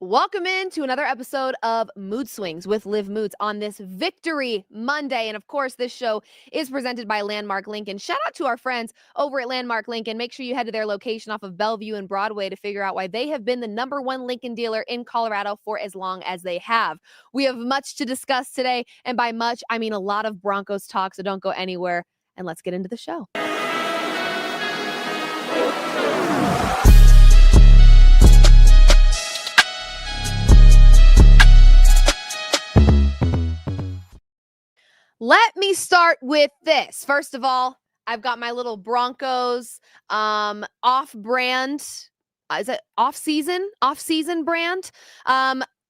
Welcome into another episode of MoodSwings with Liv Moods on this Victory Monday. And of course, this show is presented by Landmark Lincoln. Shout out to our friends over at Landmark Lincoln. Make sure you head to their location off of Bellevue and Broadway to figure out why they have been the #1 Lincoln dealer in Colorado for as long as they have. We have much to discuss today. And by much, I mean a lot of Broncos talk, so don't go anywhere. And let's get into the show. Let me start with this. First of all, I've got my little Broncos off-brand, is it off-season brand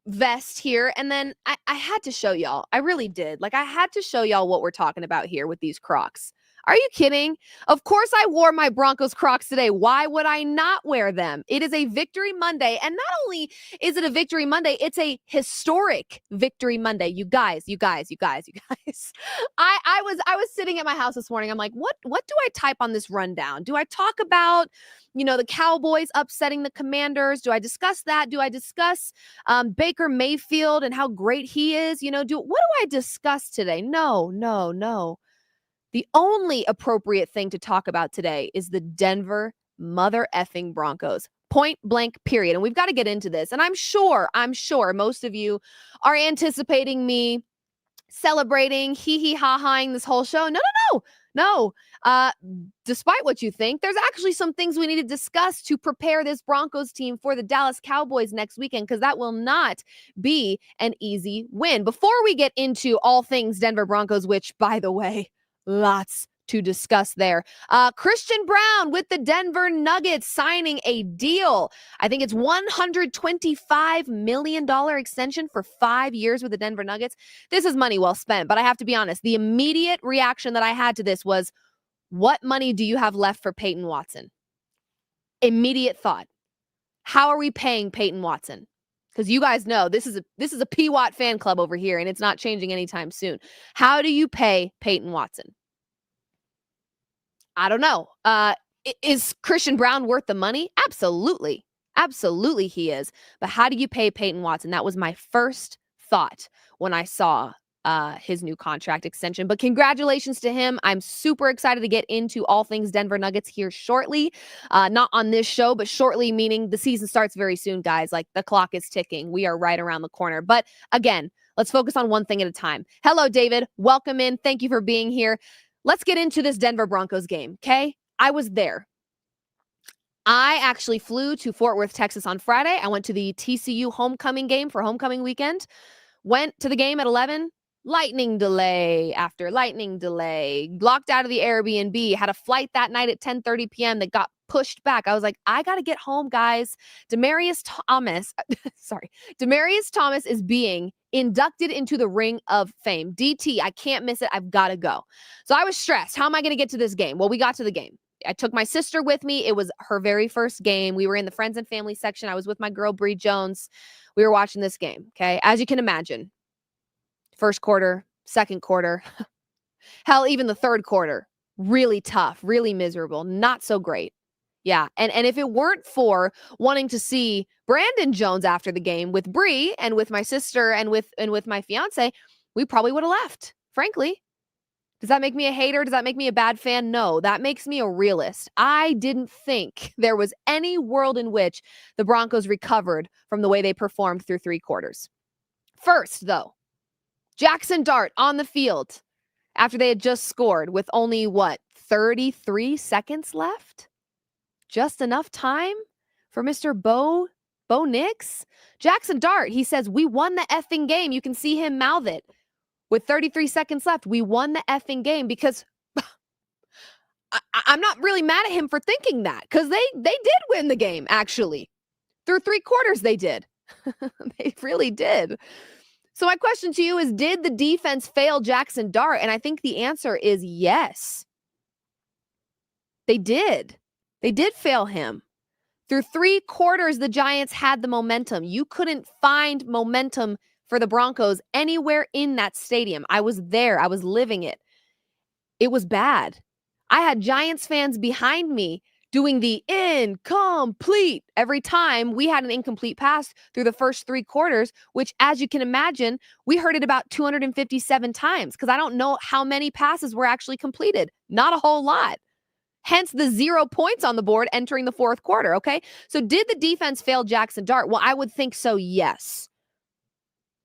vest here. And then I had to show y'all. I really did. I had to show y'all what we're talking about here with these Crocs. Are you kidding? Of course I wore my Broncos Crocs today. Why would I not wear them? It is a Victory Monday. And not only is it a Victory Monday, it's a historic Victory Monday. You guys. I was sitting at my house this morning. I'm like, what do I type on this rundown? Do I talk about, the Cowboys upsetting the Commanders? Do I discuss that? Do I discuss Baker Mayfield and how great he is? What do I discuss today? No. The only appropriate thing to talk about today is the Denver mother effing Broncos. Point blank, period. And we've got to get into this. And I'm sure most of you are anticipating me celebrating, hee-hee-ha-haing this whole show. No. Despite what you think, there's actually some things we need to discuss to prepare this Broncos team for the Dallas Cowboys next weekend, because that will not be an easy win. Before we get into all things Denver Broncos, which, by the way, lots to discuss there. Christian Brown with the Denver Nuggets signing a deal. I think it's $125 million extension for 5 years with the Denver Nuggets. This is money well spent, but I have to be honest. The immediate reaction that I had to this was, what money do you have left for Peyton Watson? Immediate thought. How are we paying Peyton Watson? Because you guys know this is a P-Watt fan club over here, and it's not changing anytime soon. How do you pay Peyton Watson? I don't know. Is Christian Brown worth the money? Absolutely. Absolutely he is. But how do you pay Peyton Watson? That was my first thought when I saw his new contract extension. But congratulations to him. I'm super excited to get into all things Denver Nuggets here shortly. Not on this show, but shortly, meaning the season starts very soon, guys. The clock is ticking. We are right around the corner. But again, let's focus on one thing at a time. Hello, David. Welcome in. Thank you for being here. Let's get into this Denver Broncos game, okay? I was there. I actually flew to Fort Worth, Texas on Friday. I went to the TCU homecoming game for homecoming weekend. Went to the game at 11. Lightning delay after lightning delay. Blocked out of the Airbnb. Had a flight that night at 10:30 p.m. that got pushed back. I was like, I got to get home, guys. Demaryius Thomas is being inducted into the Ring of Fame. DT, I can't miss it. I've got to go. So I was stressed. How am I going to get to this game? Well, we got to the game. I took my sister with me. It was her very first game. We were in the friends and family section. I was with my girl, Bree Jones. We were watching this game, okay? As you can imagine, first quarter, second quarter, hell, even the third quarter, really tough, really miserable, not so great. Yeah, and if it weren't for wanting to see Brandon Jones after the game with Bree and with my sister and with my fiance, we probably would have left, frankly. Does that make me a hater? Does that make me a bad fan? No, that makes me a realist. I didn't think there was any world in which the Broncos recovered from the way they performed through 3 quarters. First, though, Jackson Dart on the field after they had just scored with only, 33 seconds left? Just enough time for Mr. Bo Nix? Jackson Dart, he says, we won the effing game. You can see him mouth it. With 33 seconds left, we won the effing game, because I'm not really mad at him for thinking that, because they did win the game, actually. Through 3 quarters, they did. They really did. So my question to you is, did the defense fail Jackson Dart? And I think the answer is yes. They did. They did fail him. Through 3 quarters, the Giants had the momentum. You couldn't find momentum for the Broncos anywhere in that stadium. I was there. I was living it. It was bad. I had Giants fans behind me doing the incomplete every time we had an incomplete pass through the first 3 quarters, which, as you can imagine, we heard it about 257 times because I don't know how many passes were actually completed. Not a whole lot. Hence the 0 points on the board entering the fourth quarter, okay? So did the defense fail Jackson Dart? Well, I would think so, yes.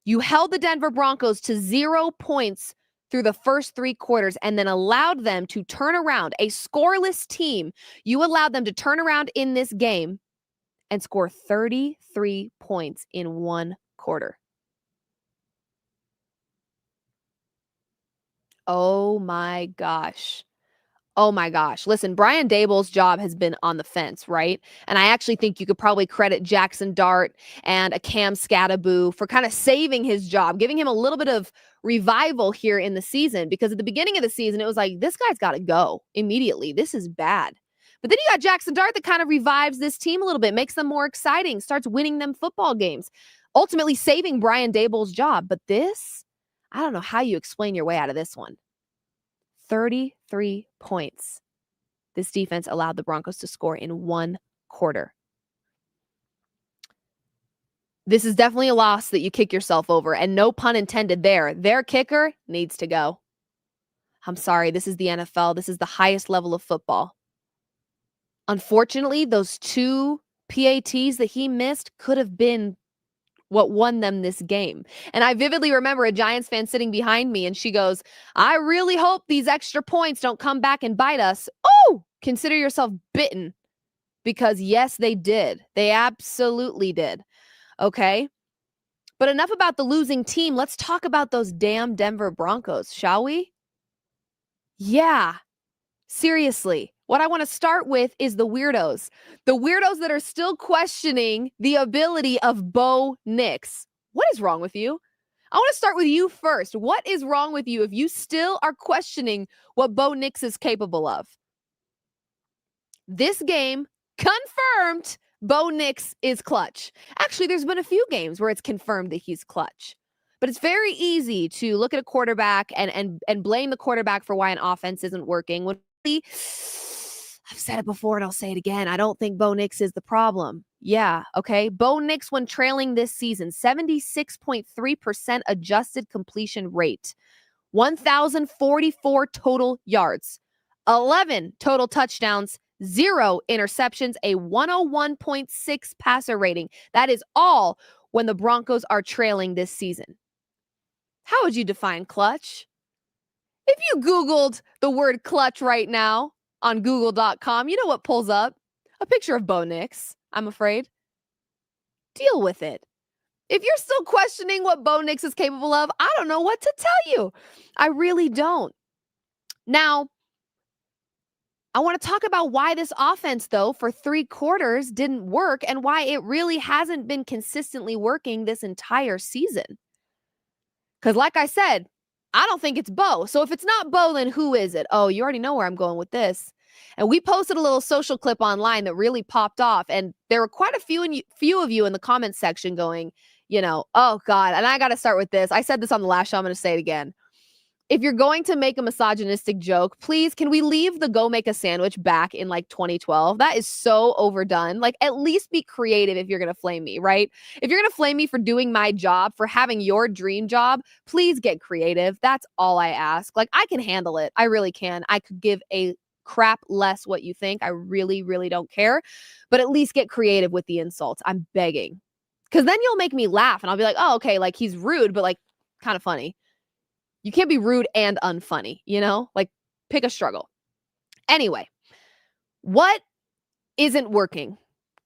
You held the Denver Broncos to 0 points through the first 3 quarters and then allowed them to turn around a scoreless team. You allowed them to turn around in this game and score 33 points in 1 quarter. Oh my gosh. Oh my gosh. Listen, Brian Daboll's job has been on the fence, right? And I actually think you could probably credit Jackson Dart and a Cam Scattaboo for kind of saving his job, giving him a little bit of revival here in the season. Because at the beginning of the season, it was like, this guy's got to go immediately. This is bad. But then you got Jackson Dart that kind of revives this team a little bit, makes them more exciting, starts winning them football games, ultimately saving Brian Daboll's job. But this, I don't know how you explain your way out of this one. 33 points this defense allowed the Broncos to score in 1 quarter. This is definitely a loss that you kick yourself over, and no pun intended there. Their kicker needs to go. I'm sorry, this is the NFL. This is the highest level of football. Unfortunately, those 2 PATs that he missed could have been what won them this game. And I vividly remember a Giants fan sitting behind me and she goes, I really hope these extra points don't come back and bite us. Oh, consider yourself bitten, because yes, they did. They absolutely did. Okay. But enough about the losing team. Let's talk about those damn Denver Broncos, shall we? Yeah. Seriously, what I want to start with is the weirdos. The weirdos that are still questioning the ability of Bo Nix. What is wrong with you? I want to start with you first. What is wrong with you if you still are questioning what Bo Nix is capable of? This game confirmed Bo Nix is clutch. Actually, there's been a few games where it's confirmed that he's clutch. But it's very easy to look at a quarterback and blame the quarterback for why an offense isn't working. When I've said it before and I'll say it again, I don't think Bo Nix is the problem. Yeah, okay. Bo Nix, when trailing this season, 76.3% adjusted completion rate, 1,044 total yards, 11 total touchdowns, 0 interceptions, a 101.6 passer rating. That is all when the Broncos are trailing this season. How would you define clutch? If you Googled the word clutch right now on google.com, you know what pulls up? A picture of Bo Nix, I'm afraid. Deal with it. If you're still questioning what Bo Nix is capable of, I don't know what to tell you. I really don't. Now, I want to talk about why this offense, though, for 3 quarters didn't work and why it really hasn't been consistently working this entire season. Because like I said, I don't think it's Bo. So if it's not Bo, then who is it? Oh, you already know where I'm going with this. And we posted a little social clip online that really popped off. And there were quite a few of you in the comments section going, oh God. And I got to start with this. I said this on the last show. I'm going to say it again. If you're going to make a misogynistic joke, please, can we leave the go make a sandwich back in like 2012? That is so overdone. Like, at least be creative if you're going to flame me, right? If you're going to flame me for doing my job, for having your dream job, please get creative. That's all I ask. Like, I can handle it. I really can. I could give a crap less what you think. I really, really don't care. But at least get creative with the insults. I'm begging. Because then you'll make me laugh and I'll be like, oh, okay, like he's rude, but like kind of funny. You can't be rude and unfunny, Like, pick a struggle. Anyway, what isn't working?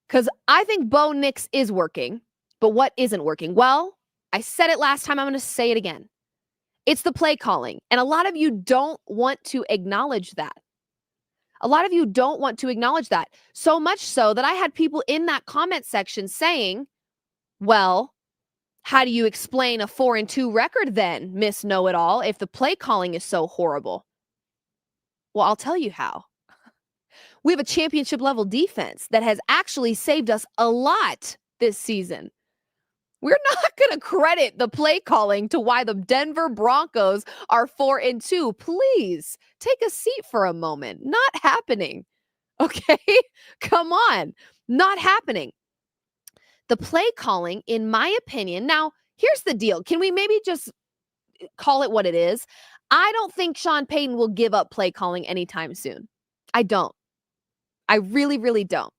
Because I think Bo Nix is working, but what isn't working? Well, I said it last time. I'm going to say it again. It's the play calling. And a lot of you don't want to acknowledge that. So much so that I had people in that comment section saying, well, how do you explain a 4-2 record then, Miss Know-It-All, if the play calling is so horrible? Well, I'll tell you how. We have a championship level defense that has actually saved us a lot this season. We're not going to credit the play calling to why the Denver Broncos are 4-2. Please take a seat for a moment. Not happening. Okay? Come on. Not happening. The play calling, in my opinion, now here's the deal. Can we maybe just call it what it is? I don't think Sean Payton will give up play calling anytime soon. I don't. I really, really don't.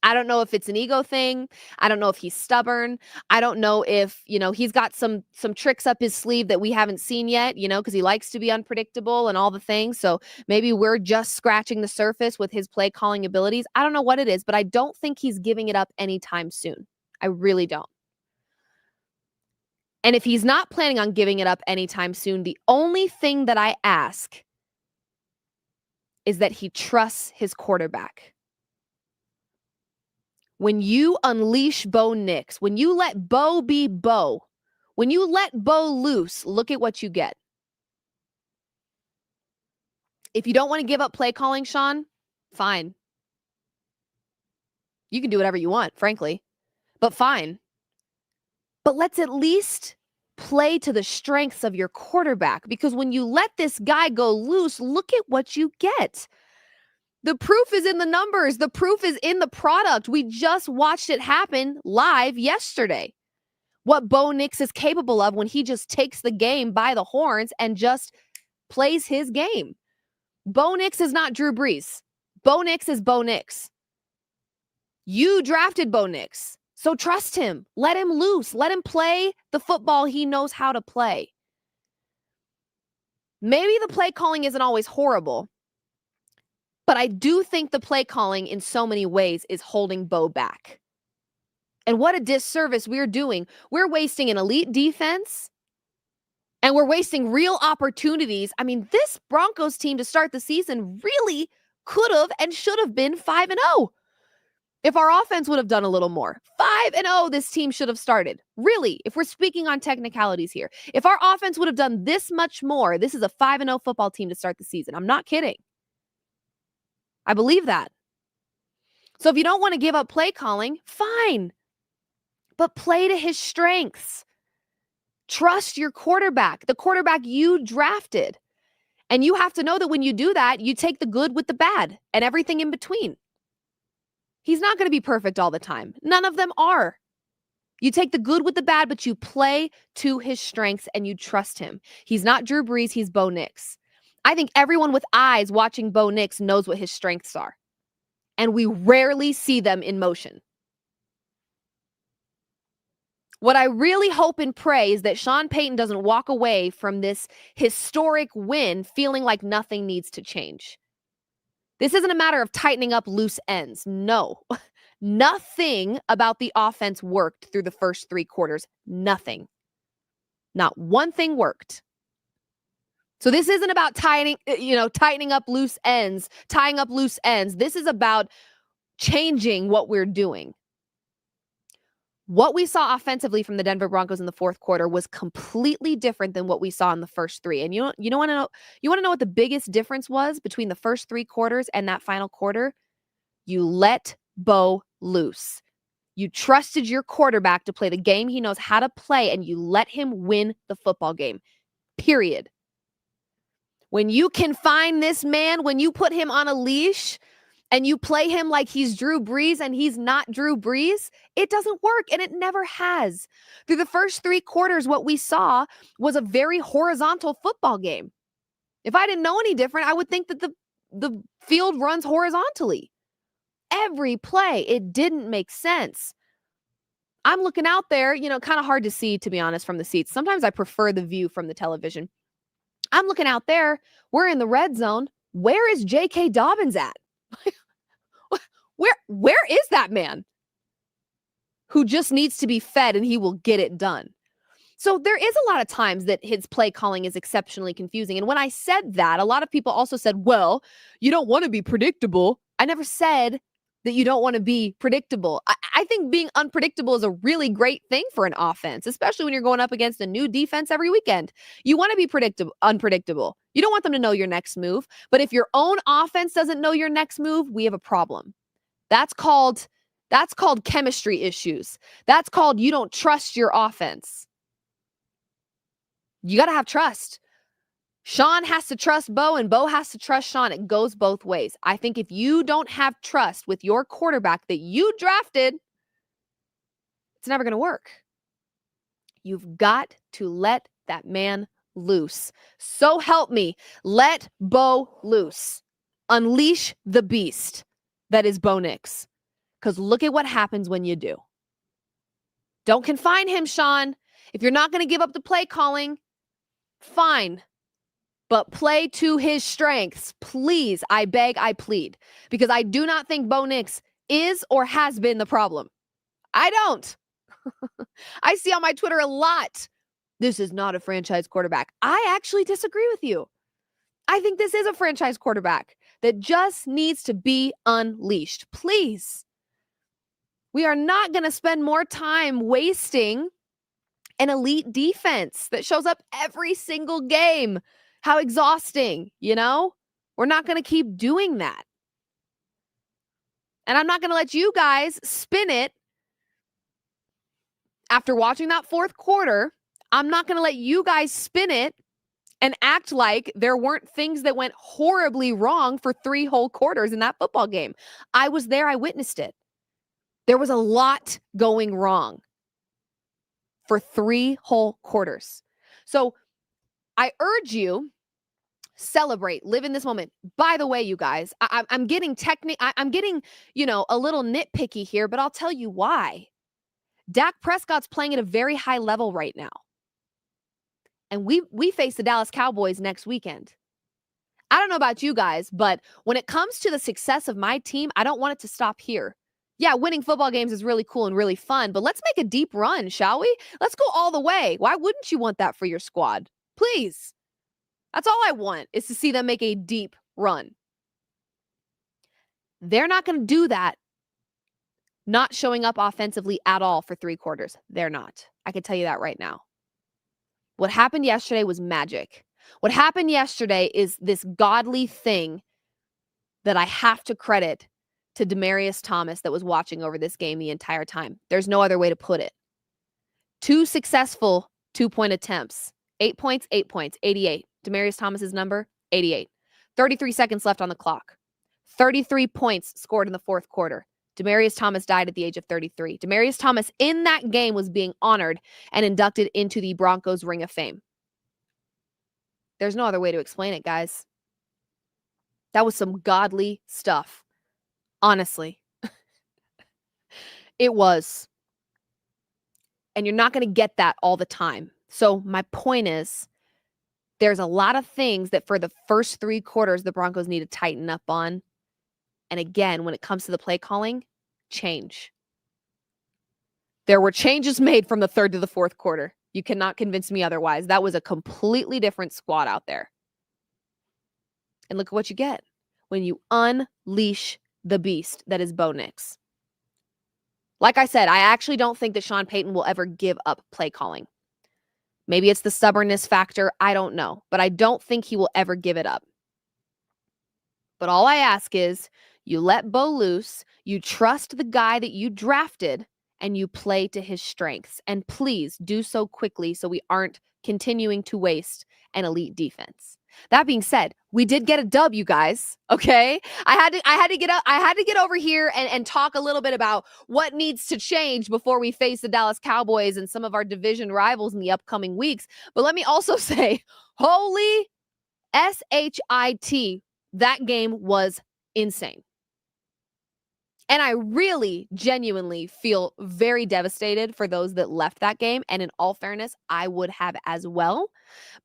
I don't know if it's an ego thing. I don't know if he's stubborn. I don't know if, he's got some tricks up his sleeve that we haven't seen yet, because he likes to be unpredictable and all the things. So maybe we're just scratching the surface with his play calling abilities. I don't know what it is, but I don't think he's giving it up anytime soon. I really don't. And if he's not planning on giving it up anytime soon, the only thing that I ask is that he trusts his quarterback. When you unleash Bo Nix, when you let Bo be Bo, when you let Bo loose, look at what you get. If you don't want to give up play calling, Sean, fine. You can do whatever you want, frankly, but fine. But let's at least play to the strengths of your quarterback, because when you let this guy go loose, look at what you get. The proof is in the numbers. The proof is in the product. We just watched it happen live yesterday. What Bo Nix is capable of when he just takes the game by the horns and just plays his game. Bo Nix is not Drew Brees. Bo Nix is Bo Nix. You drafted Bo Nix, so trust him. Let him loose. Let him play the football he knows how to play. Maybe the play calling isn't always horrible, but I do think the play calling in so many ways is holding Bo back. And what a disservice we're doing. We're wasting an elite defense, and we're wasting real opportunities. I mean, this Broncos team to start the season really could have and should have been 5-0. If our offense would have done a little more. 5-0 this team should have started. Really, if we're speaking on technicalities here. If our offense would have done this much more, this is a 5-0 football team to start the season. I'm not kidding. I believe that. So if you don't want to give up play calling, fine. But play to his strengths. Trust your quarterback, the quarterback you drafted. And you have to know that when you do that, you take the good with the bad and everything in between. He's not going to be perfect all the time. None of them are. You take the good with the bad, but you play to his strengths and you trust him. He's not Drew Brees, he's Bo Nix. I think everyone with eyes watching Bo Nix knows what his strengths are. And we rarely see them in motion. What I really hope and pray is that Sean Payton doesn't walk away from this historic win feeling like nothing needs to change. This isn't a matter of tightening up loose ends. No, nothing about the offense worked through the first 3 quarters. Nothing. Not one thing worked. So this isn't about tightening up loose ends, tying up loose ends. This is about changing what we're doing. What we saw offensively from the Denver Broncos in the fourth quarter was completely different than what we saw in the first 3. And you want to know what the biggest difference was between the first 3 quarters and that final quarter? You let Bo loose. You trusted your quarterback to play the game he knows how to play, and you let him win the football game. Period. When you confine this man, when you put him on a leash, and you play him like he's Drew Brees and he's not Drew Brees, it doesn't work, and it never has. Through the first 3 quarters, what we saw was a very horizontal football game. If I didn't know any different, I would think that the field runs horizontally. Every play, it didn't make sense. I'm looking out there, kind of hard to see, to be honest, from the seats. Sometimes I prefer the view from the television. I'm looking out there. We're in the red zone. Where is J.K. Dobbins at? Where is that man who just needs to be fed and he will get it done? So there is a lot of times that his play calling is exceptionally confusing. And when I said that, a lot of people also said, well, you don't want to be predictable. I never said that you don't want to be predictable. I think being unpredictable is a really great thing for an offense, especially when you're going up against a new defense every weekend. You want to be unpredictable. You don't want them to know your next move. But if your own offense doesn't know your next move, we have a problem. That's called chemistry issues. That's called you don't trust your offense. You got to have trust. Sean has to trust Bo and Bo has to trust Sean. It goes both ways. I think if you don't have trust with your quarterback that you drafted, it's never going to work. You've got to let that man loose. So help me, let Bo loose. Unleash the beast that is Bo Nix. Because look at what happens when you do. Don't confine him, Sean. If you're not going to give up the play calling, fine. But play to his strengths. Please, I beg, I plead. Because I do not think Bo Nix is or has been the problem. I don't. I see on my Twitter a lot. This is not a franchise quarterback. I actually disagree with you. I think this is a franchise quarterback that just needs to be unleashed. Please. We are not going to spend more time wasting an elite defense that shows up every single game. How exhausting, you know? We're not going to keep doing that. And I'm not going to let you guys spin it after watching that fourth quarter. I'm not going to let you guys spin it and act like there weren't things that went horribly wrong for 3 whole quarters in that football game. I was there. I witnessed it. There was a lot going wrong for 3 whole quarters. So I urge you, celebrate, live in this moment. By the way, you guys, I'm getting I'm getting, a little nitpicky here, but I'll tell you why. Dak Prescott's playing at a very high level right now. And we face the Dallas Cowboys next weekend. I don't know about you guys, but when it comes to the success of my team, I don't want it to stop here. Yeah, winning football games is really cool and really fun, but let's make a deep run, shall we? Let's go all the way. Why wouldn't you want that for your squad? Please. That's all I want, is to see them make a deep run. They're not going to do that not showing up offensively at all for 3 quarters. They're not. I can tell you that right now. What happened yesterday was magic. What happened yesterday is this godly thing that I have to credit to Demaryius Thomas that was watching over this game the entire time. There's no other way to put it. 2 successful 2-point attempts. 8 points, 8 points, 88. Demaryius Thomas's number, 88. 33 seconds left on the clock. 33 points scored in the fourth quarter. Demaryius Thomas died at the age of 33. Demaryius Thomas in that game was being honored and inducted into the Broncos Ring of Fame. There's no other way to explain it, guys. That was some godly stuff. Honestly. It was. And you're not going to get that all the time. So my point is, there's a lot of things that for the first 3 quarters, the Broncos need to tighten up on. And again, when it comes to the play calling, change. There were changes made from the third to the fourth quarter. You cannot convince me otherwise. That was a completely different squad out there. And look at what you get when you unleash the beast that is Bo Nix. Like I said, I actually don't think that Sean Payton will ever give up play calling. Maybe it's the stubbornness factor. I don't know. But I don't think he will ever give it up. But all I ask is you let Bo loose, you trust the guy that you drafted, and you play to his strengths. And please do so quickly so we aren't continuing to waste an elite defense. That being said, we did get a dub, you guys. Okay, I had to get over here and talk a little bit about what needs to change before we face the Dallas Cowboys and some of our division rivals in the upcoming weeks. But let me also say, holy shit, that game was insane. And I really, genuinely feel very devastated for those that left that game. And in all fairness, I would have as well.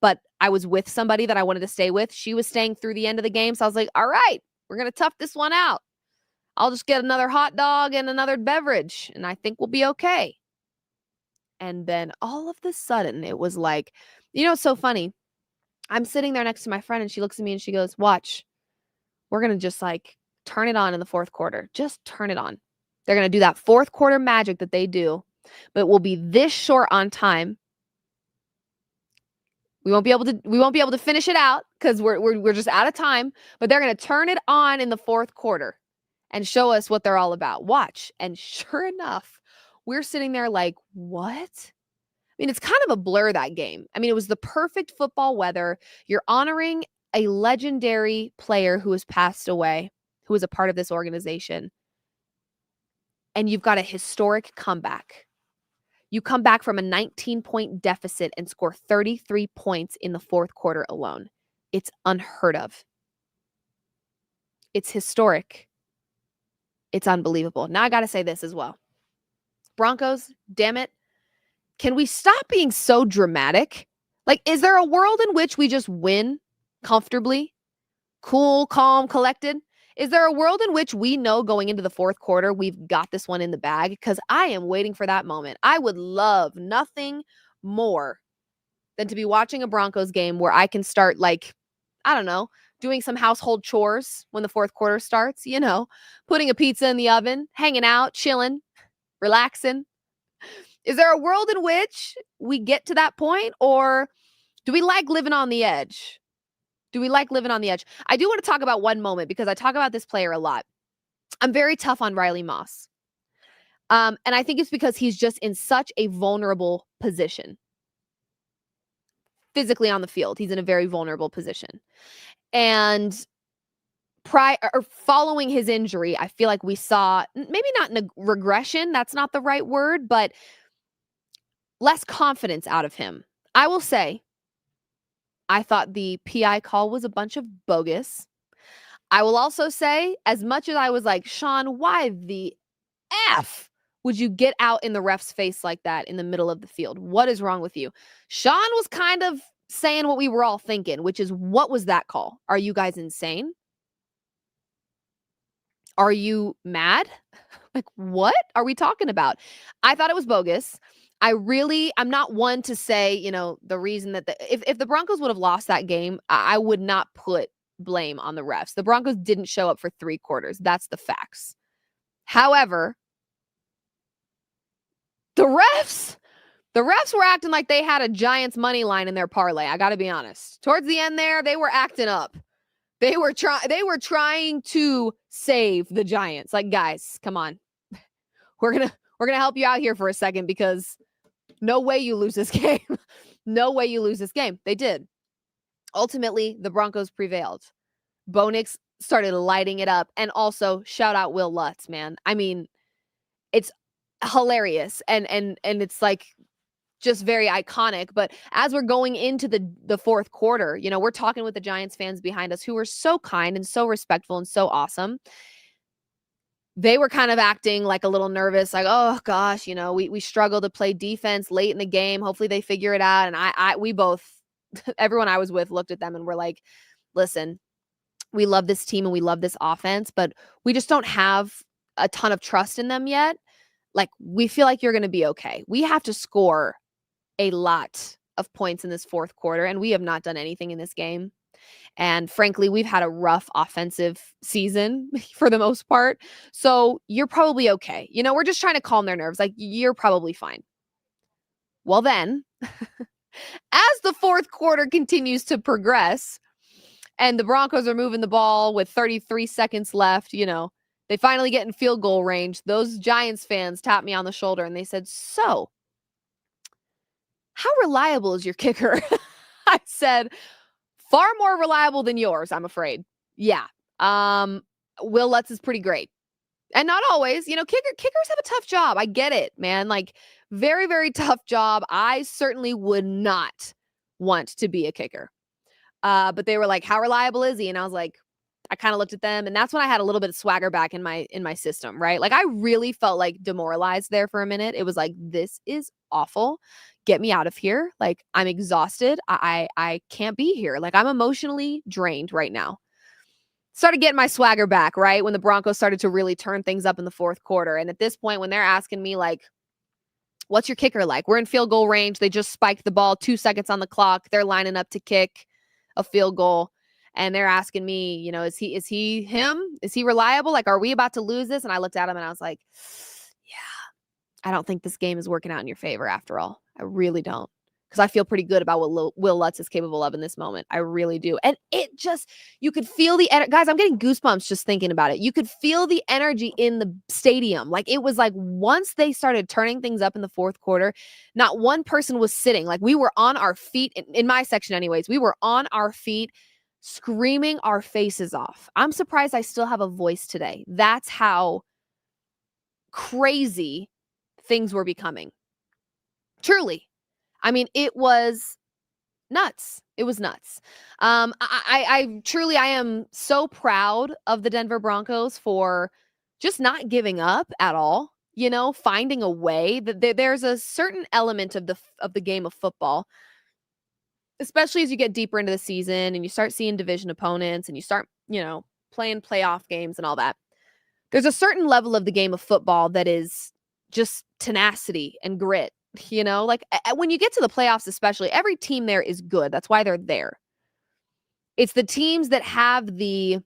But I was with somebody that I wanted to stay with. She was staying through the end of the game. So I was like, all right, we're going to tough this one out. I'll just get another hot dog and another beverage, and I think we'll be okay. And then all of a sudden, it was like, it's so funny. I'm sitting there next to my friend, and she looks at me and she goes, watch, we're going to just turn it on in the fourth quarter. Just turn it on. They're going to do that fourth quarter magic that they do, but we'll be this short on time. We won't be able to finish it out because we're just out of time, but they're going to turn it on in the fourth quarter and show us what they're all about. Watch. And sure enough, we're sitting there like, what? mean, it's kind of a blur, that game. I mean, it was the perfect football weather. You're honoring a legendary player who has passed away, who was a part of this organization. And you've got a historic comeback. You come back from a 19-point deficit and score 33 points in the fourth quarter alone. It's unheard of. It's historic. It's unbelievable. Now I got to say this as well. Broncos, damn it. Can we stop being so dramatic? Like, is there a world in which we just win comfortably? Cool, calm, collected? Is there a world in which we know going into the fourth quarter, we've got this one in the bag? Because I am waiting for that moment. I would love nothing more than to be watching a Broncos game where I can start, like, I don't know, doing some household chores when the fourth quarter starts, you know, putting a pizza in the oven, hanging out, chilling, relaxing. Is there a world in which we get to that point, or do we like living on the edge? Do we like living on the edge? I do want to talk about one moment because I talk about this player a lot. I'm very tough on Riley Moss. And I think it's because he's just in such a vulnerable position. Physically on the field, he's in a very vulnerable position. And following his injury, I feel like we saw, maybe not regression, that's not the right word, but less confidence out of him. I will say, I thought the PI call was a bunch of bogus. I will also say, as much as I was like, Sean, why the F would you get out in the ref's face like that in the middle of the field? What is wrong with you? Sean was kind of saying what we were all thinking, which is, what was that call? Are you guys insane? Are you mad? Like, what are we talking about? I thought it was bogus. I'm not one to say, you know, the reason that if the Broncos would have lost that game, I would not put blame on the refs. The Broncos didn't show up for 3 quarters. That's the facts. However, the refs were acting like they had a Giants money line in their parlay. I got to be honest. Towards the end there, they were acting up. They were trying to save the Giants. Like, guys, come on. We're going to help you out here for a second because no way you lose this game. No way you lose this game. They did. Ultimately, the Broncos prevailed. Bo Nix started lighting it up. And also, shout out Will Lutz, man. I mean, it's hilarious. And it's like just very iconic. But as we're going into the fourth quarter, you know, we're talking with the Giants fans behind us who were so kind and so respectful and so awesome. They were kind of acting like a little nervous, like, oh gosh, you know, we struggle to play defense late in the game. Hopefully they figure it out. And we both, everyone I was with looked at them and were like, listen, we love this team and we love this offense, but we just don't have a ton of trust in them yet. Like, we feel like you're going to be okay. We have to score a lot of points in this fourth quarter, and we have not done anything in this game. And frankly, we've had a rough offensive season for the most part. So you're probably okay. You know, we're just trying to calm their nerves. Like, you're probably fine. Well, then, as the fourth quarter continues to progress and the Broncos are moving the ball with 33 seconds left, you know, they finally get in field goal range. Those Giants fans tapped me on the shoulder and they said, so, how reliable is your kicker? I said, far more reliable than yours, I'm afraid. Yeah. Will Lutz is pretty great. And not always, you know, kickers have a tough job. I get it, man. Like, very, very tough job. I certainly would not want to be a kicker. But they were like, how reliable is he? And I was like, I kind of looked at them, and that's when I had a little bit of swagger back in my system, right? Like, I really felt like demoralized there for a minute. It was like, this is awful. Get me out of here. Like, I'm exhausted. I can't be here. Like, I'm emotionally drained right now. Started getting my swagger back, right? When the Broncos started to really turn things up in the fourth quarter. And at this point, when they're asking me, like, what's your kicker like? We're in field goal range. They just spiked the ball, 2 seconds on the clock. They're lining up to kick a field goal. And they're asking me, you know, is he him? Is he reliable? Like, are we about to lose this? And I looked at him and I was like, yeah, I don't think this game is working out in your favor after all. I really don't. because I feel pretty good about what Will Lutz is capable of in this moment. I really do. And it just, you could feel the energy. Guys, I'm getting goosebumps just thinking about it. You could feel the energy in the stadium. Like, it was like once they started turning things up in the fourth quarter, not one person was sitting. Like, we were on our feet, in my section anyways, we were on our feet screaming our faces off. I'm surprised I still have a voice today. That's how crazy things were becoming. Truly. I mean, it was nuts. It was nuts. I truly, I am so proud of the Denver Broncos for just not giving up at all, finding a way. That there's a certain element of the game of football, especially as you get deeper into the season and you start seeing division opponents and you start, playing playoff games and all that. There's a certain level of the game of football that is just tenacity and grit. Like when you get to the playoffs, especially, every team there is good. That's why they're there. It's the teams that have the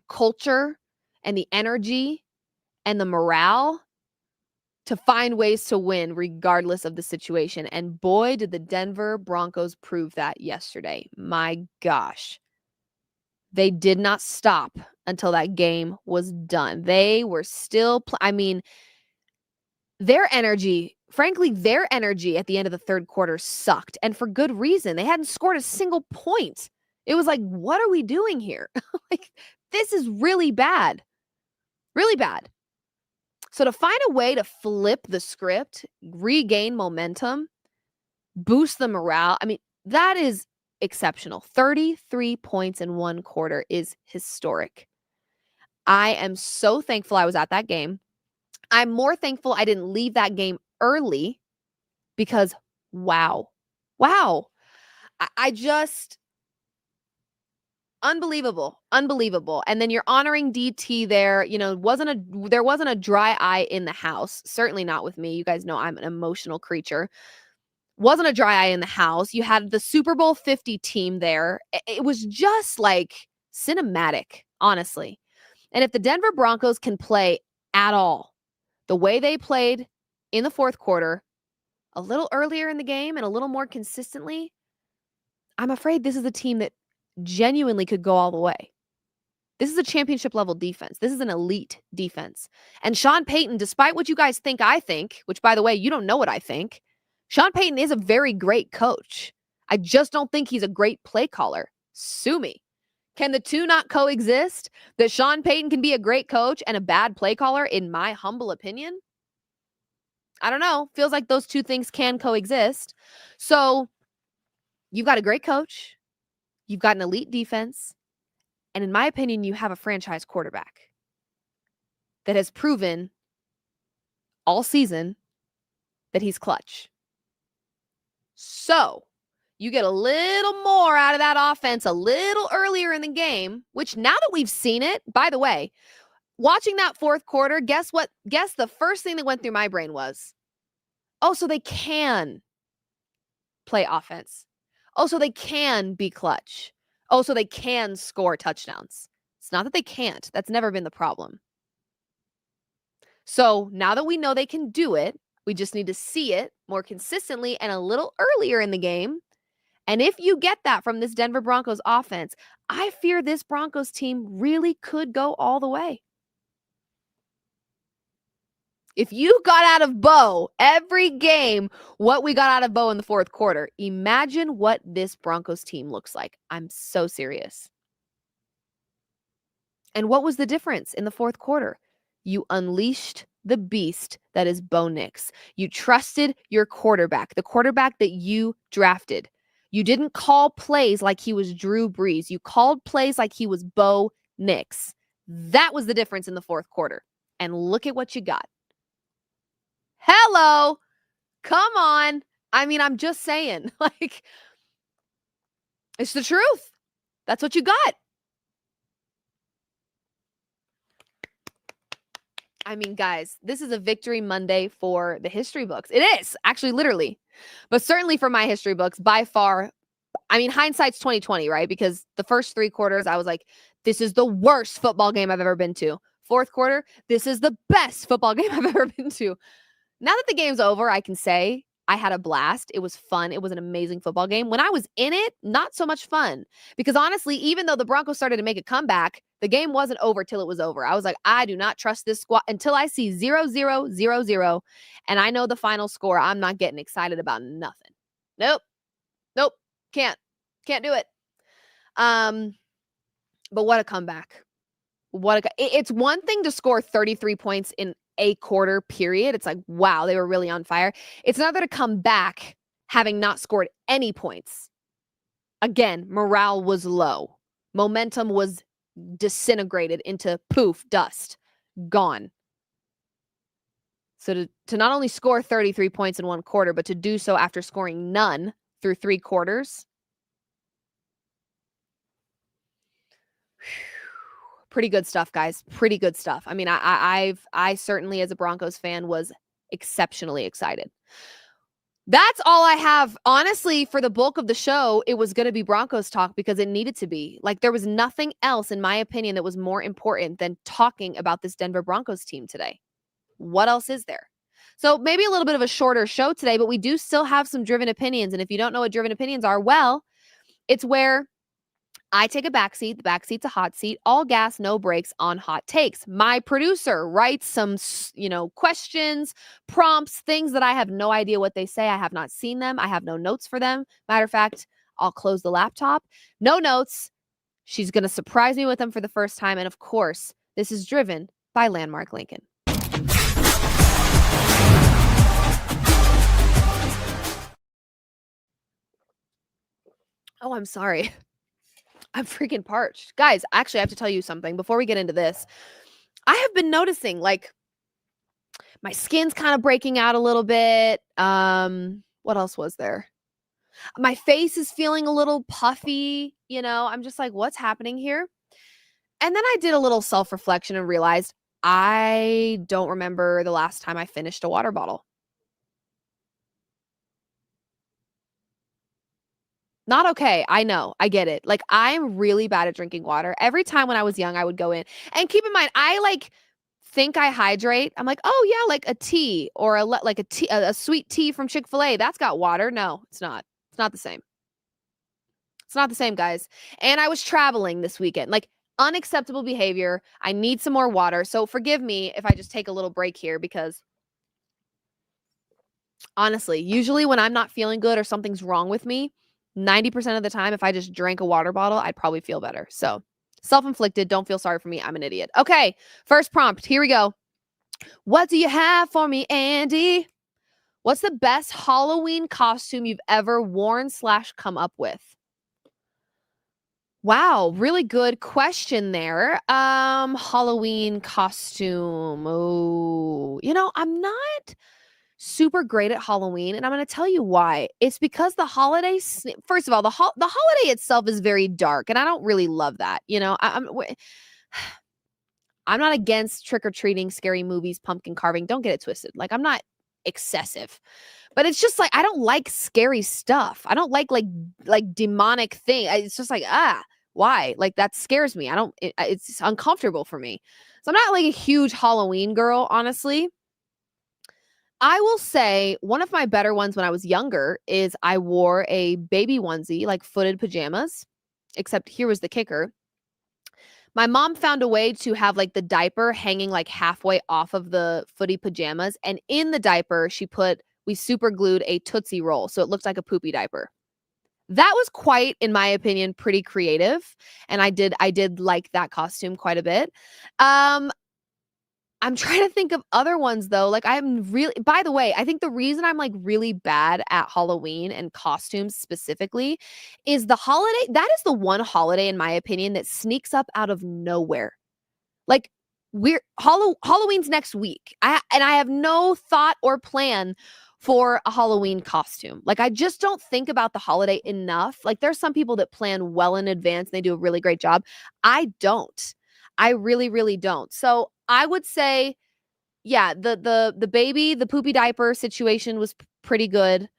culture and the energy and the morale to find ways to win regardless of the situation. And boy, did the Denver Broncos prove that yesterday. My gosh. They did not stop until that game was done. They were still, their energy at the end of the third quarter sucked, and for good reason. They hadn't scored a single point. It was like, what are we doing here? Like, this is really bad. Really bad. So to find a way to flip the script, regain momentum, boost the morale, that is exceptional. 33 points in one quarter is historic. I am so thankful I was at that game. I'm more thankful I didn't leave that game early because, wow. I just, unbelievable. And then you're honoring DT there. There wasn't a dry eye in the house. Certainly not with me. You guys know I'm an emotional creature. Wasn't a dry eye in the house. You had the Super Bowl 50 team there. It was just like cinematic, honestly. And if the Denver Broncos can play at all the way they played in the fourth quarter, a little earlier in the game and a little more consistently, I'm afraid this is a team that genuinely could go all the way. This is a championship level defense. This is an elite defense. And Sean Payton, despite what you guys think I think, which, by the way, you don't know what I think, Sean Payton is a very great coach. I just don't think he's a great play caller. Sue me. Can the two not coexist? That Sean Payton can be a great coach and a bad play caller, in my humble opinion? I don't know. Feels like those two things can coexist. So you've got a great coach. You've got an elite defense. And in my opinion, you have a franchise quarterback that has proven all season that he's clutch. So you get a little more out of that offense a little earlier in the game, which, now that we've seen it, by the way, watching that fourth quarter, guess what? Guess the first thing that went through my brain was, oh, so they can play offense. Oh, so they can be clutch. Oh, so they can score touchdowns. It's not that they can't. That's never been the problem. So now that we know they can do it, we just need to see it more consistently and a little earlier in the game. And if you get that from this Denver Broncos offense, I fear this Broncos team really could go all the way. If you got out of Bo every game what we got out of Bo in the fourth quarter, imagine what this Broncos team looks like. I'm so serious. And what was the difference in the fourth quarter? You unleashed the beast that is Bo Nix. You trusted your quarterback, the quarterback that you drafted. You didn't call plays like he was Drew Brees. You called plays like he was Bo Nix. That was the difference in the fourth quarter. And look at what you got. Hello. Come on. I'm just saying, like, it's the truth. That's what you got. Guys, this is a victory Monday for the history books. It is, actually, literally. But certainly for my history books, by far, hindsight's 2020, right? Because the first three quarters, I was like, this is the worst football game I've ever been to. Fourth quarter, this is the best football game I've ever been to. Now that the game's over, I can say I had a blast. It was fun. It was an amazing football game. When I was in it, not so much fun. Because honestly, even though the Broncos started to make a comeback, the game wasn't over till it was over. I was like, I do not trust this squad until I see 0-0-0-0. And I know the final score. I'm not getting excited about nothing. Nope. Nope. Can't do it. But what a comeback. It's one thing to score 33 points in a quarter period. It's like, wow, they were really on fire. It's another to come back having not scored any points. Again, morale was low. Momentum was disintegrated into poof, dust, gone. So to not only score 33 points in one quarter, but to do so after scoring none through 3 quarters. Pretty good stuff, guys. Pretty good stuff. I mean, I certainly, as a Broncos fan, was exceptionally excited. That's all I have. Honestly, for the bulk of the show, it was going to be Broncos talk because it needed to be. Like, there was nothing else, in my opinion, that was more important than talking about this Denver Broncos team today. What else is there? So maybe a little bit of a shorter show today, but we do still have some driven opinions. And if you don't know what driven opinions are, well, it's where I take a backseat. The backseat's a hot seat. All gas, no brakes on hot takes. My producer writes some, questions, prompts, things that I have no idea what they say. I have not seen them. I have no notes for them. Matter of fact, I'll close the laptop. No notes. She's going to surprise me with them for the first time. And of course, this is driven by Landmark Lincoln. Oh, I'm sorry. I'm freaking parched. Guys, actually, I have to tell you something before we get into this. I have been noticing, like, my skin's kind of breaking out a little bit. What else was there? My face is feeling a little puffy. I'm just like, what's happening here? And then I did a little self-reflection and realized I don't remember the last time I finished a water bottle. Not okay. I know. I get it. Like, I'm really bad at drinking water. Every time when I was young, I would go in. And keep in mind, I think I hydrate. I'm like, oh yeah, like a tea or a sweet tea from Chick-fil-A. That's got water. No, it's not. It's not the same. It's not the same, guys. And I was traveling this weekend. Like, unacceptable behavior. I need some more water. So forgive me if I just take a little break here because honestly, usually when I'm not feeling good or something's wrong with me, 90% of the time, if I just drank a water bottle, I'd probably feel better. So self-inflicted. Don't feel sorry for me. I'm an idiot. Okay. First prompt. Here we go. What do you have for me, Andy? What's the best Halloween costume you've ever worn/come up with? Wow, really good question there. Halloween costume. Oh, I'm not super great at Halloween, and I'm going to tell you why. It's because the holiday, first of all, the holiday itself is very dark, and I don't really love that. I'm not against trick-or-treating, scary movies, pumpkin carving. Don't get it twisted. Like, I'm not excessive. But it's just like I don't like scary stuff. I don't like demonic thing. It's just like, why? Like, that scares me. It's uncomfortable for me. So I'm not like a huge Halloween girl, honestly. I will say one of my better ones when I was younger is I wore a baby onesie, like footed pajamas, except here was the kicker. My mom found a way to have like the diaper hanging like halfway off of the footy pajamas. And in the diaper, we super glued a Tootsie Roll. So it looked like a poopy diaper. That was quite, in my opinion, pretty creative. And I did like that costume quite a bit. I'm trying to think of other ones though. Like, by the way, I think the reason I'm like really bad at Halloween and costumes specifically is the holiday. That is the one holiday, in my opinion, that sneaks up out of nowhere. Like, Halloween's next week. I have no thought or plan for a Halloween costume. Like, I just don't think about the holiday enough. Like, there's some people that plan well in advance and they do a really great job. I don't. I really, really don't. So I would say, yeah, the poopy diaper situation was pretty good.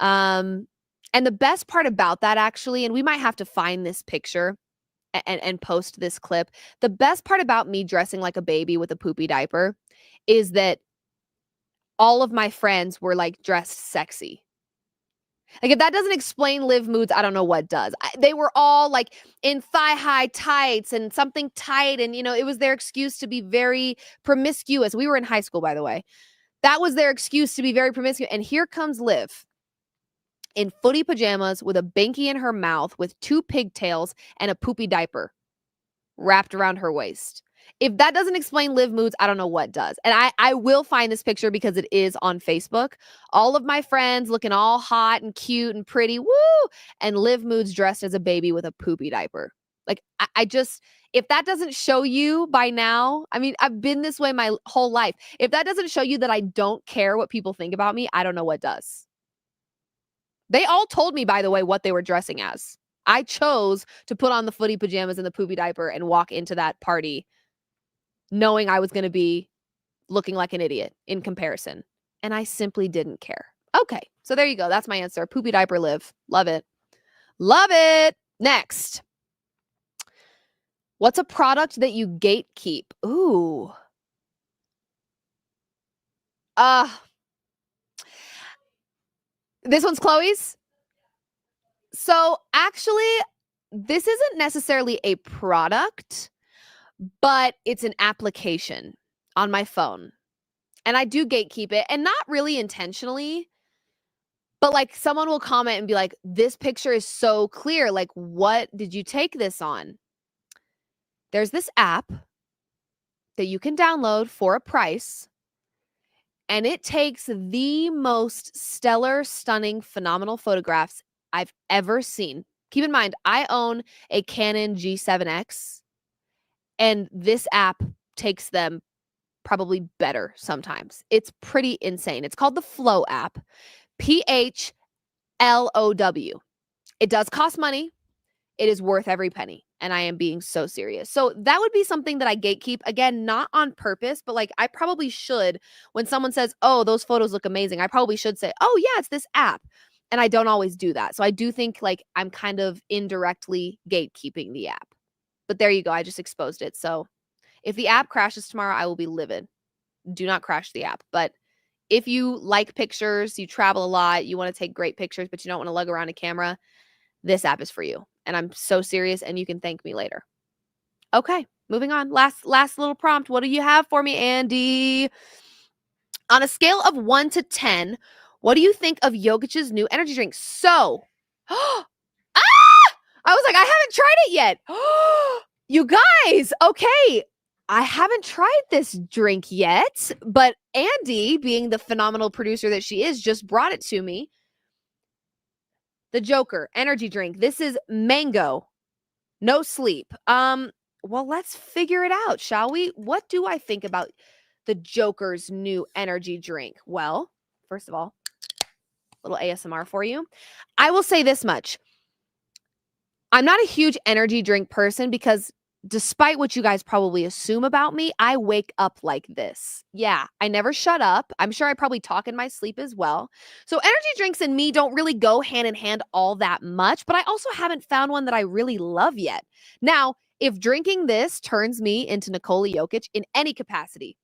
And the best part about that, actually, and we might have to find this picture and post this clip. The best part about me dressing like a baby with a poopy diaper is that all of my friends were like dressed sexy. Like, if that doesn't explain Liv moods, I don't know what does. They were all like in thigh-high tights and something tight. And, it was their excuse to be very promiscuous. We were in high school, by the way. That was their excuse to be very promiscuous. And here comes Liv in footy pajamas with a binky in her mouth with 2 pigtails and a poopy diaper wrapped around her waist. If that doesn't explain Liv moods, I don't know what does. And I will find this picture because it is on Facebook. All of my friends looking all hot and cute and pretty, woo! And Liv moods dressed as a baby with a poopy diaper. Like, I just, if that doesn't show you by now, I mean, I've been this way my whole life. If that doesn't show you that I don't care what people think about me, I don't know what does. They all told me, by the way, what they were dressing as. I chose to put on the footy pajamas and the poopy diaper and walk into that party knowing I was going to be looking like an idiot in comparison. And I simply didn't care. Okay, so there you go. That's my answer. Poopy diaper Liv. Love it. Love it. Next. What's a product that you gatekeep? Ooh. This one's Chloe's. So actually, this isn't necessarily a product, but it's an application on my phone. And I do gatekeep it, and not really intentionally, but like someone will comment and be like, this picture is so clear. Like, what did you take this on? There's this app that you can download for a price, and it takes the most stellar, stunning, phenomenal photographs I've ever seen. Keep in mind, I own a Canon G7X, and this app takes them probably better sometimes. It's pretty insane. It's called the Flow app, PHLOW. It does cost money. It is worth every penny. And I am being so serious. So that would be something that I gatekeep. Again, not on purpose, but like I probably should, when someone says, oh, those photos look amazing, I probably should say, oh yeah, it's this app. And I don't always do that. So I do think like I'm kind of indirectly gatekeeping the app. But there you go. I just exposed it. So if the app crashes tomorrow, I will be livid. Do not crash the app. But if you like pictures, you travel a lot, you want to take great pictures, but you don't want to lug around a camera, this app is for you. And I'm so serious, and you can thank me later. Okay, moving on. Last little prompt. What do you have for me, Andy? On a scale of 1 to 10, what do you think of Jokic's new energy drink? So, I was like, I haven't tried it yet. You guys, okay. I haven't tried this drink yet, but Andy, being the phenomenal producer that she is, just brought it to me. The Joker energy drink. This is mango. No sleep. Well, let's figure it out, shall we? What do I think about the Joker's new energy drink? Well, first of all, little ASMR for you. I will say this much. I'm not a huge energy drink person because despite what you guys probably assume about me, I wake up like this. Yeah, I never shut up. I'm sure I probably talk in my sleep as well. So energy drinks and me don't really go hand in hand all that much, but I also haven't found one that I really love yet. Now, if drinking this turns me into Nikola Jokic in any capacity,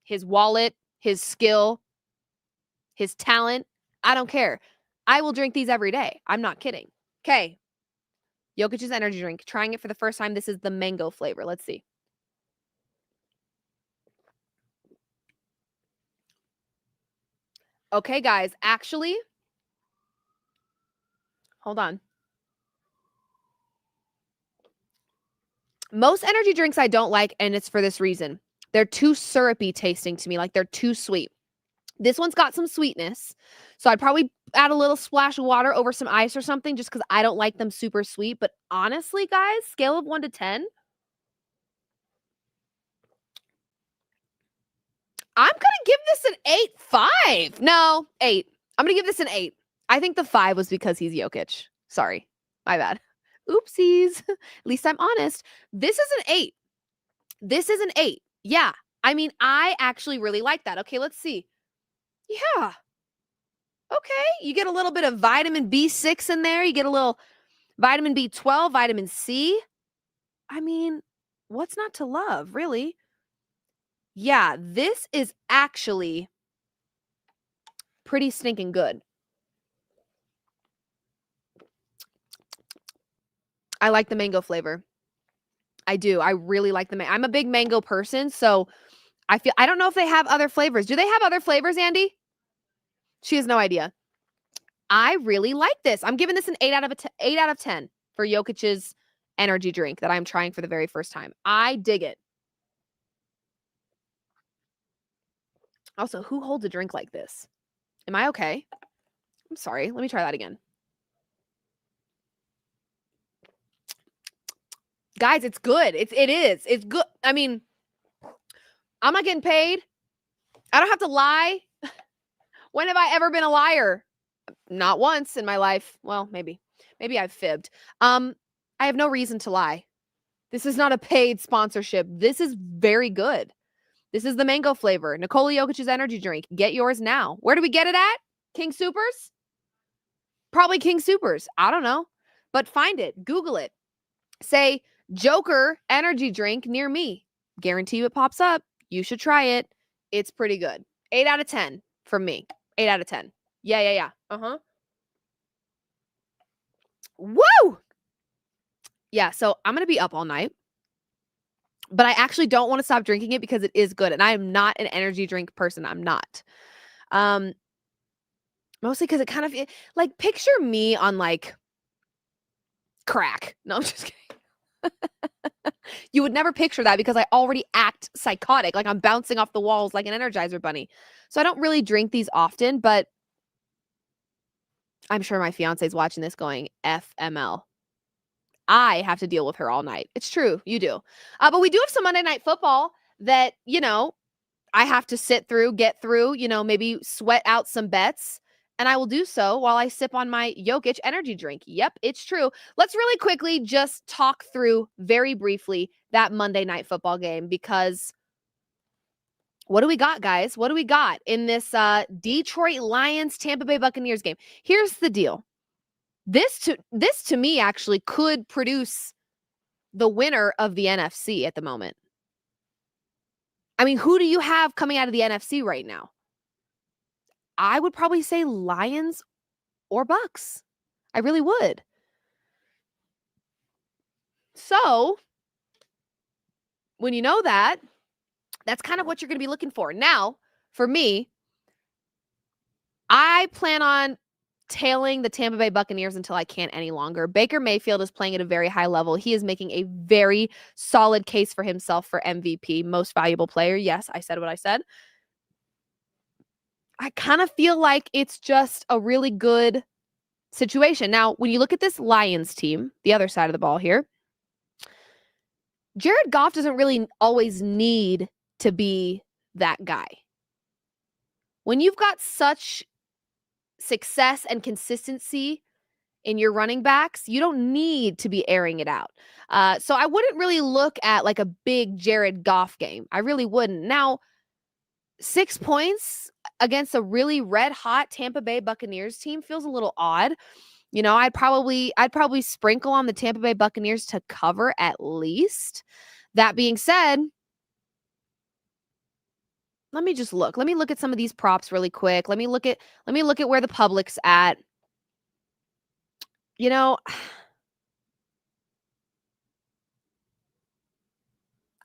his wallet, his skill, his talent, I don't care. I will drink these every day. I'm not kidding. Okay. Jokic's energy drink. Trying it for the first time. This is the mango flavor. Let's see. Okay, guys. Actually, hold on. Most energy drinks I don't like, and it's for this reason. They're too syrupy tasting to me. Like they're too sweet. This one's got some sweetness. So I'd probably add a little splash of water over some ice or something just because I don't like them super sweet. But honestly, guys, scale of 1 to 10, I'm going to give this an 8.5. No, 8. I'm going to give this an 8. I think the 5 was because he's Jokic. Sorry. My bad. Oopsies. At least I'm honest. This is an 8. This is an 8. Yeah. I mean, I actually really like that. Okay, let's see. Yeah. Okay. You get a little bit of vitamin B6 in there. You get a little vitamin B12, vitamin C. I mean, what's not to love, really? Yeah, this is actually pretty stinking good. I like the mango flavor. I do. I really like the mango. I'm a big mango person, so I don't know if they have other flavors. Do they have other flavors, Andy? She has no idea. I really like this. I'm giving this an 8 out of 10 for Jokic's energy drink that I'm trying for the very first time. I dig it. Also, who holds a drink like this? Am I okay? I'm sorry. Let me try that again. Guys, it's good. It is. It's good. I mean, I'm not getting paid. I don't have to lie. When have I ever been a liar? Not once in my life. Well, maybe. Maybe I've fibbed. I have no reason to lie. This is not a paid sponsorship. This is very good. This is the mango flavor. Nikola Jokic's energy drink. Get yours now. Where do we get it at? King Soopers? Probably King Soopers. I don't know. But find it. Google it. Say, Joker energy drink near me. Guarantee you it pops up. You should try it. It's pretty good. 8 out of 10 from me. 8 out of 10. Yeah. Uh-huh. Woo! Yeah, so I'm going to be up all night. But I actually don't want to stop drinking it because it is good. And I am not an energy drink person. I'm not. Mostly because it kind of, like, picture me on, like, crack. No, I'm just kidding. You would never picture that because I already act psychotic. Like, I'm bouncing off the walls like an Energizer bunny. So I don't really drink these often, but I'm sure my fiance is watching this going, FML. I have to deal with her all night. It's true. You do. But we do have some Monday Night Football that, I have to sit through, get through, maybe sweat out some bets. And I will do so while I sip on my Jokic energy drink. Yep, it's true. Let's really quickly just talk through very briefly that Monday Night Football game because what do we got, guys? What do we got in this Detroit Lions Tampa Bay Buccaneers game? Here's the deal. This to me actually could produce the winner of the NFC at the moment. I mean, who do you have coming out of the NFC right now? I would probably say Lions or Bucks. I really would. So, when you know that, that's kind of what you're going to be looking for. Now, for me, I plan on tailing the Tampa Bay Buccaneers until I can't any longer. Baker Mayfield is playing at a very high level. He is making a very solid case for himself for MVP, most valuable player. Yes, I said what I said. I kind of feel like it's just a really good situation. Now, when you look at this Lions team, the other side of the ball here, Jared Goff doesn't really always need to be that guy. When you've got such success and consistency in your running backs, you don't need to be airing it out. So I wouldn't really look at like a big Jared Goff game. I really wouldn't. Now, 6 points against a really red hot Tampa Bay Buccaneers team feels a little odd. I'd probably sprinkle on the Tampa Bay Buccaneers to cover at least. That being said, let me just look. Let me look at some of these props really quick. Let me look at where the public's at.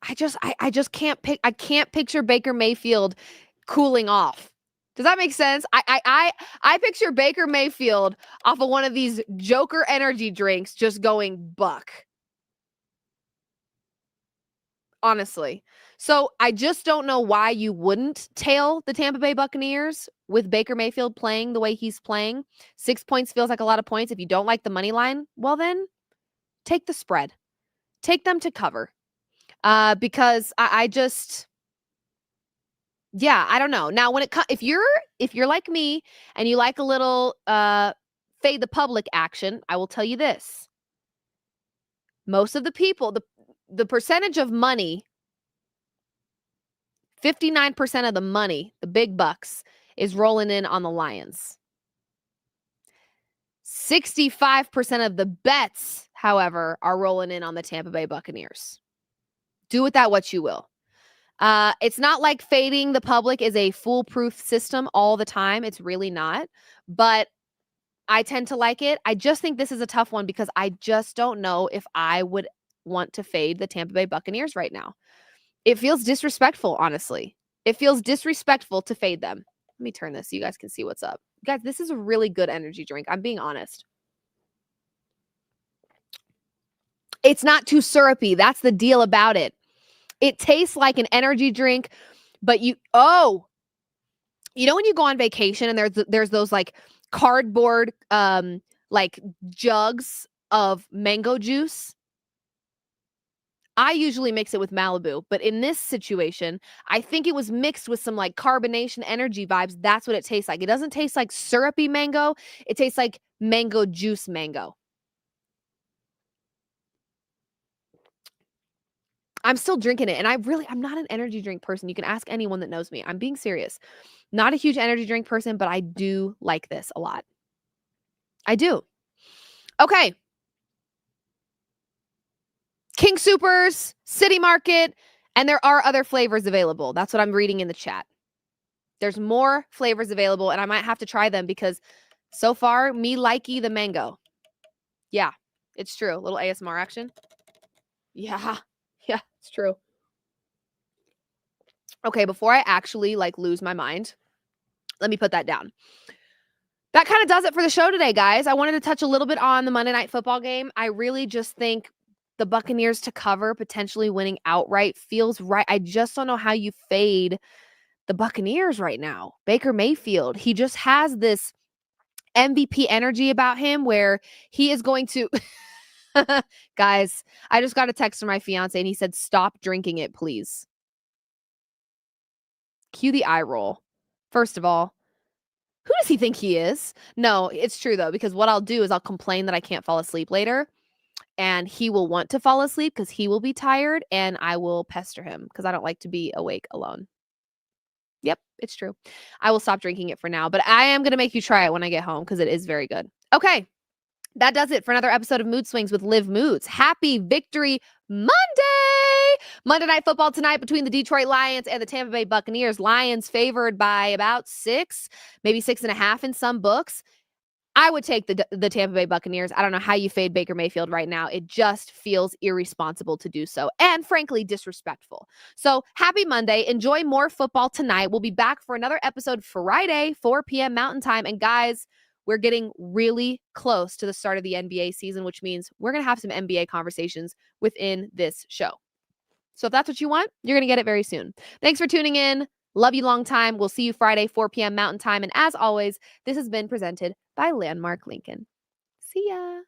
I just can't picture Baker Mayfield cooling off. Does that make sense? I picture Baker Mayfield off of one of these Joker energy drinks just going buck. Honestly. So I just don't know why you wouldn't tail the Tampa Bay Buccaneers with Baker Mayfield playing the way he's playing. 6 points feels like a lot of points. If you don't like the money line, well then take the spread. Take them to cover. Because I just, I don't know. Now, when if you're like me and you like a little fade the public action, I will tell you this. Most of the people, the percentage of money, 59% of the money, the big bucks, is rolling in on the Lions. 65% of the bets, however, are rolling in on the Tampa Bay Buccaneers. Do with that what you will. It's not like fading the public is a foolproof system all the time. It's really not. But I tend to like it. I just think this is a tough one because I just don't know if I would want to fade the Tampa Bay Buccaneers right now. It feels disrespectful, honestly. It feels disrespectful to fade them. Let me turn this so you guys can see what's up. Guys, this is a really good energy drink. I'm being honest. It's not too syrupy. That's the deal about it. It tastes like an energy drink, but you know when you go on vacation and there's those like cardboard like jugs of mango juice? I usually mix it with Malibu, but in this situation, I think it was mixed with some like carbonation energy vibes. That's what it tastes like. It doesn't taste like syrupy mango. It tastes like mango juice mango. I'm still drinking it, and I'm not an energy drink person. You can ask anyone that knows me. I'm being serious. Not a huge energy drink person, but I do like this a lot. I do. Okay. King Soopers, City Market, and there are other flavors available. That's what I'm reading in the chat. There's more flavors available, and I might have to try them because so far, me likey the mango. Yeah, it's true. A little ASMR action. Yeah, yeah, it's true. Okay, before I actually like lose my mind, let me put that down. That kind of does it for the show today, guys. I wanted to touch a little bit on the Monday Night Football game. I really just think the Buccaneers to cover, potentially winning outright, feels right. I just don't know how you fade the Buccaneers right now. Baker Mayfield, he just has this MVP energy about him where he is going to guys, I just got a text from my fiance and he said, "Stop drinking it, please." Cue the eye roll. First of all, who does he think he is? No, it's true though, because what I'll do is I'll complain that I can't fall asleep later, and he will want to fall asleep because he will be tired, and I will pester him because I don't like to be awake alone. Yep, it's true. I will stop drinking it for now, but I am going to make you try it when I get home because it is very good. Okay, that does it for another episode of Mood Swings with Liv Moods. Happy Victory Monday! Monday Night Football tonight between the Detroit Lions and the Tampa Bay Buccaneers. Lions favored by about 6, maybe 6.5 in some books. I would take the Tampa Bay Buccaneers. I don't know how you fade Baker Mayfield right now. It just feels irresponsible to do so and frankly disrespectful. So happy Monday. Enjoy more football tonight. We'll be back for another episode Friday, 4 p.m. Mountain Time. And guys, we're getting really close to the start of the NBA season, which means we're going to have some NBA conversations within this show. So if that's what you want, you're going to get it very soon. Thanks for tuning in. Love you long time. We'll see you Friday, 4 p.m. Mountain Time. And as always, this has been presented by Landmark Lincoln. See ya.